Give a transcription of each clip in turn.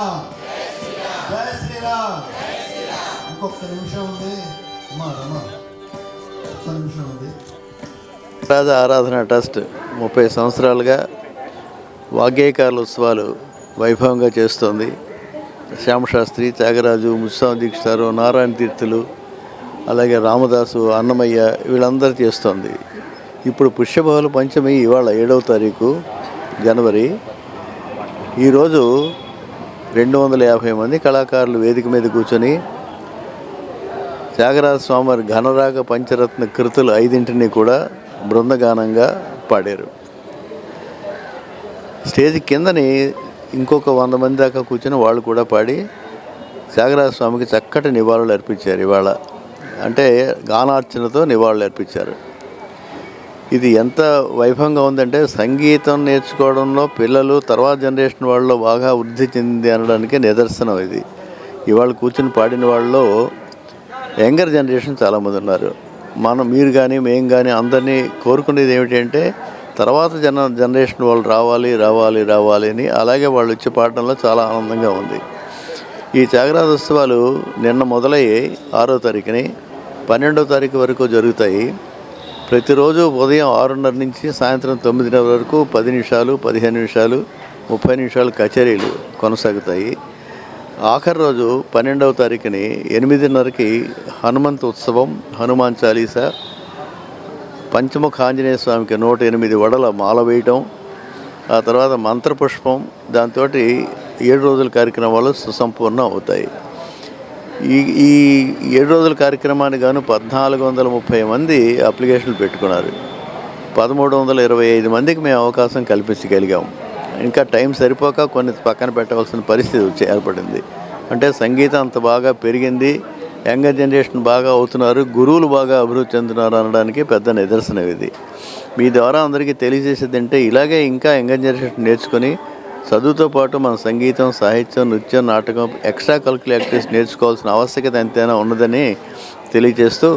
జై శ్రీరామ్. ఇంకొక నిమిషం ఉంది అమ్మా రమ్మా, ఒక్క నిమిషం ఉంది. రాజ ఆరాధన ట్రస్ట్ 30 సంవత్సరాలుగా వాగ్గేయకారుల ఉత్సవాలు వైభవంగా చేస్తోంది. శ్యామశాస్త్రి, త్యాగరాజు, ముత్స్వామి దీక్షితారు, నారాయణ తీర్థులు, అలాగే రామదాసు, అన్నమయ్య వీళ్ళందరూ చేస్తోంది. ఇప్పుడు పుష్యబహుళ పంచమి ఇవాళ 7వ తారీఖు జనవరి. ఈరోజు 250 మంది కళాకారులు వేదిక మీద కూర్చొని త్యాగరాజ స్వామి ఘనరాగ పంచరత్న కృతులు 5 కూడా బృందగానంగా పాడారు. స్టేజ్ కిందని ఇంకొక 100 మంది దాకా కూర్చొని వాళ్ళు కూడా పాడి త్యాగరాజ స్వామికి చక్కటి నివాళులు అర్పించారు. ఇవాళ అంటే గానార్చనతో నివాళులు అర్పించారు. ఇది ఎంత వైభవంగా ఉందంటే సంగీతం నేర్చుకోవడంలో పిల్లలు తర్వాత జనరేషన్ వాళ్ళలో బాగా వృద్ధి చెందింది అనడానికి నిదర్శనం ఇది. ఇవాళ కూర్చొని పాడిన వాళ్ళలో యంగర్ జనరేషన్ చాలామంది ఉన్నారు. మీరు కానీ మేము కానీ అందరినీ కోరుకునేది ఏమిటంటే తర్వాత జనరేషన్ వాళ్ళు రావాలి అని. అలాగే వాళ్ళు వచ్చి పాడడంలో చాలా ఆనందంగా ఉంది. ఈ త్యాగరాజ ఉత్సవాలు నిన్న మొదలయ్యి 6వ తారీఖుని 12వ తారీఖు వరకు జరుగుతాయి. ప్రతిరోజు ఉదయం 6:30 నుంచి సాయంత్రం 9:30 వరకు 10 నిమిషాలు, 15 నిమిషాలు, 30 నిమిషాలు కచేరీలు కొనసాగుతాయి. ఆఖరి రోజు 12వ తారీఖుని 8:30కి హనుమంత్ ఉత్సవం, హనుమాన్ చాలీసా, పంచముఖ ఆంజనేయ స్వామికి 108 వడల మాల వేయటం, ఆ తర్వాత మంత్రపుష్పం, దాంతో 7 రోజుల కార్యక్రమాలు సుసంపూర్ణం అవుతాయి. ఈ 7 రోజుల కార్యక్రమానికి గాను 1430 మంది అప్లికేషన్లు పెట్టుకున్నారు. 1325 మందికి మేము అవకాశం కల్పించగలిగాం. ఇంకా టైం సరిపోక కొన్ని పక్కన పెట్టవలసిన పరిస్థితి ఏర్పడింది. అంటే సంగీతం అంత బాగా పెరిగింది, యంగర్ జనరేషన్ బాగా అవుతున్నారు, గురువులు బాగా అభివృద్ధి చెందుతున్నారు అనడానికి పెద్ద నిదర్శనం ఇది. మీ ద్వారా అందరికీ తెలియజేసేది అంటే ఇలాగే ఇంకా యంగర్ జనరేషన్ నేర్చుకొని చదువుతో పాటు మన సంగీతం, సాహిత్యం, నృత్యం, నాటకం, ఎక్స్ట్రా కరిక్యులర్ యాక్టివిటీస్ నేర్చుకోవాల్సిన ఆవశ్యకత ఎంతైనా ఉన్నదని తెలియజేస్తూ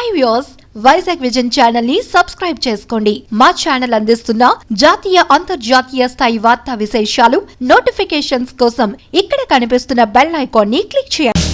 hi viewers, Vizag vision channel ని సబ్స్క్రైబ్ చేసుకోండి. మా ఛానల్ అందిస్తున్న జాతీయ అంతర్జాతీయ స్థాయి వార్తా విశేషాలు నోటిఫికేషన్స్ కోసం ఇక్కడ కనిపిస్తున్న బెల్ ఐకాన్ ని క్లిక్ చేయండి.